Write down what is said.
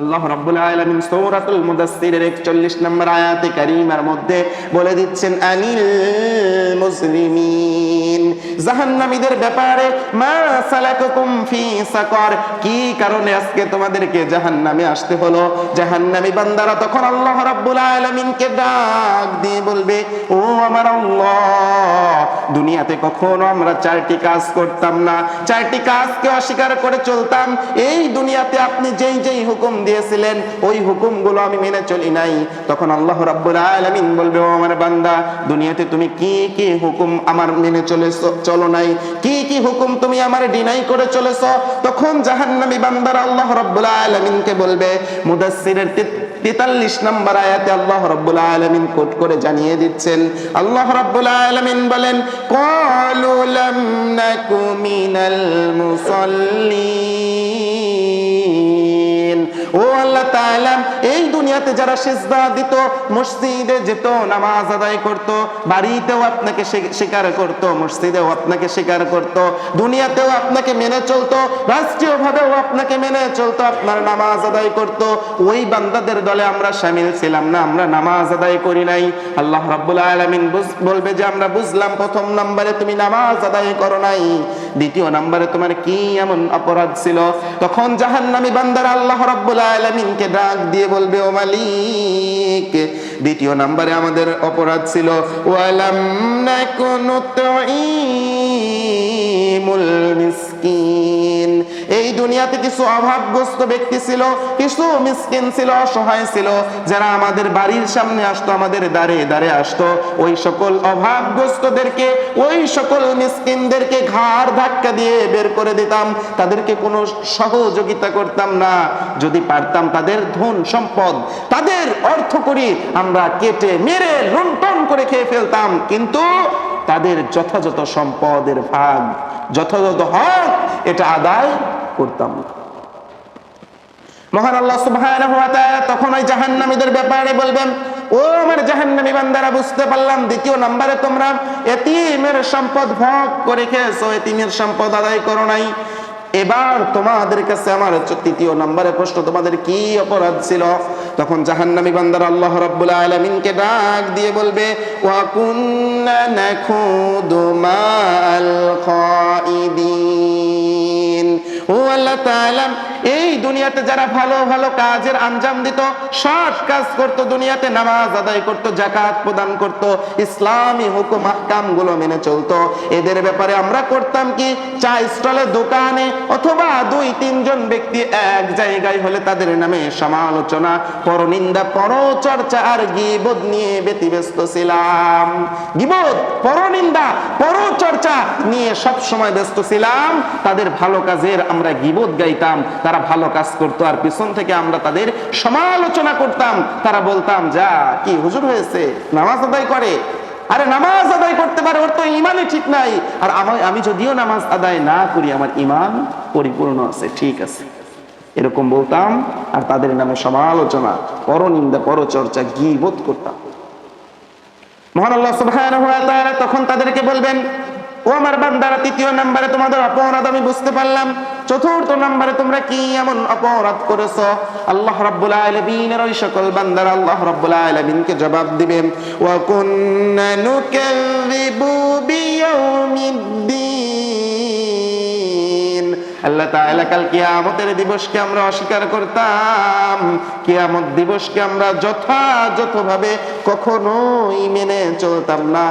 আল্লাহ রাব্বুল আলামিন সূরাতুল মুদাসসিরের 41 নম্বর আয়াতে কারীমার মধ্যে বলে দিচ্ছেন আনিল মুসলিমিন, জাহান্নামীদের ব্যাপারে, মা সালাকাকুম ফি সাকার, কি কারণে আজকে তোমাদেরকে জাহান্নামে আসতে হলো। জাহান্নামী বান্দারা তখন আল্লাহ রাব্বুল আলামিনকে ডাক দিয়ে বলবে, ও আমার আল্লাহ, দুনিয়াতে কখনো আমরা 4টি কাজ করতাম না, 4টি কাজকে অস্বীকার করে চলতাম। এই দুনিয়াতে আপনি যেই যেই হুকুম দিয়েছিলেন ওই হুকুমগুলো আমি মেনে চলি নাই। তখন আল্লাহ রাব্বুল আলামিন বলবে, ও আমার বান্দা, দুনিয়াতে তুমি কি কি হুকুম আমার মেনে চলো নাই, কি কি হুকুম তুমি আমার ডিনাই করে চলেছো। তখন জাহান্নামী বান্দারা আল্লাহ রাব্বুল আলামিনকে বলবে, মুদাসসিরের 43 নম্বর আয়াতে আল্লাহ রাব্বুল আলামিন কোট করে জানিয়ে দিচ্ছেন। আল্লাহ রাব্বুল আলামিন বলেন, ক্বালু লাম নাকু মিনাল মুসাল্লিন। ও আল্লাহ তাআলা, এই দুনিয়াতে যারা সিজদা দিত, মসজিদে যেত, নামাজ আদায় করত, বাড়িতেও আপনাকে স্বীকার করত, মসজিদেও আপনাকে স্বীকার করত, দুনিয়াতেও আপনাকে মেনে চলতো, রাষ্ট্রীয়ভাবেও আপনাকে মেনে চলতো, আপনার নামাজ আদায় করত, ওই বান্দাদের দলে আমরা শামিল ছিলাম না, আমরা নামাজ আদায় করি নাই। আল্লাহ রাব্বুল আলামিন বলবে যে আমরা বুঝলাম, প্রথম নম্বরে তুমি নামাজ আদায় করো নাই, দ্বিতীয় নম্বরে তোমার কি এমন অপরাধ ছিল। তখন জাহান্নামী বান্দারা আল্লাহ রাব্বুল আলামিনকে ডাক দিয়ে বলবে, ও মালিক, দ্বিতীয় নম্বরে আমাদের অপরাধ ছিল ওয়ালাম নাকুনু তুঈমুল মিসকিন। এই দুনিয়াতে কিছু অভাবগ্রস্ত ব্যক্তি ছিল, কিছু মিসকিন ছিল, অসহায় ছিল, যারা আমাদের বাড়ির সামনে আসতো, আমাদের দ্বারে দ্বারে আসতো, ওই সকল অভাবগ্রস্তদেরকে, ওই সকল মিসকিনদেরকে ঘাড় ধাক্কা দিয়ে বের করে দিতাম, তাদেরকে কোনো সহযোগিতা করতাম না। যদি পারতাম তাদের ধন সম্পদ, তাদের অর্থ করি আমরা কেটে মেরে লুণ্ঠন করে খেয়ে ফেলতাম, কিন্তু তাদের যথাযথ সম্পদের ভাগ, যথাযথ হক, এটা আদায় করতাম না। মহান আল্লাহ সুবহানাহু ওয়া তাআলা তখন ওই জাহান্নামীদের ব্যাপারে বলবেন, ও আমার জাহান্নামী বান্দারা, বুঝতে পারলাম দ্বিতীয় নম্বরে তোমরা এতিমের সম্পদ ভাগ করে খেয়েছো, এতিমের সম্পদ আদায় করো নাই। এবার তোমাদের কাছে আমার তৃতীয় নম্বরে প্রশ্ন, তোমাদের কি অপরাধ ছিল। তখন জাহান্নামী বান্দারা আল্লাহ রাব্বুল আলামিনকে ডাক দিয়ে বলবে, ওয়া কুন্না নাখুদু মাল খাইদিন। ও আল্লাহ তাআলা, এই দুনিয়াতে যারা ভালো ভালো কাজের আঞ্জাম দিত, সৎ কাজ করত, দুনিয়াতে নামাজ আদায় করত, যাকাত প্রদান করত, ইসলামী হুকুম আহকাম গুলো মেনে চলতো, এদের ব্যাপারে আমরা করতাম কি, চা স্টলে, দোকানে, অথবা 2-3 জন ব্যক্তি এক জায়গায় হলে তাদের নামে সমালোচনা, পরনিন্দা, পরচর্চা আর গীবত নিয়ে ব্যতিব্যস্ত ছিলাম। গীবত, পরনিন্দা, পরচর্চা নিয়ে সব সময় ব্যস্ত ছিলাম। তাদের ভালো কাজের আমরা গীবত গাইতাম, তারা ভালো কাজ করতো আর পিছন থেকে আমরা তাদের সমালোচনা করতাম। তারা বলতাম, যা কি হুজুর হয়েছে, নামাজ আদায় করে, আরে নামাজ আদায় করতে পারে, ওর তো ইমানই ঠিক নাই, আর আমি যদিও নামাজ আদায় না করি আমার ইমান পরিপূর্ণ আছে, ঠিক আছে, এরকম বলতাম। আর তাদের নামে সমালোচনা, পরনিন্দা, পরচর্চা, গীবত করতাম। মহান আল্লাহ সুবহানাহু ওয়া তাআলা তখন তাদেরকে বলবেন, ও আমার বান্দারা, তৃতীয় নম্বরে তোমাদের অপরাধ আমি বুঝতে পারলাম, চতুর্থ নম্বরে তোমরা কি এমন অপরাধ করেছো। আল্লাহ রাব্বুল আলামিনের ওই সকল বান্দারা আল্লাহ রাব্বুল আলামিনকে জবাব দিবেন, ওয়া কুন্না নুকাযযিবু বিয়াউমিদ্দিন। আল্লাহ তাআলা কাল কিয়ামতের দিবসকে আমরা অস্বীকার করতাম, কিয়ামত দিবসকে আমরা যথাযথভাবে কখনোই মেনে চলতাম না।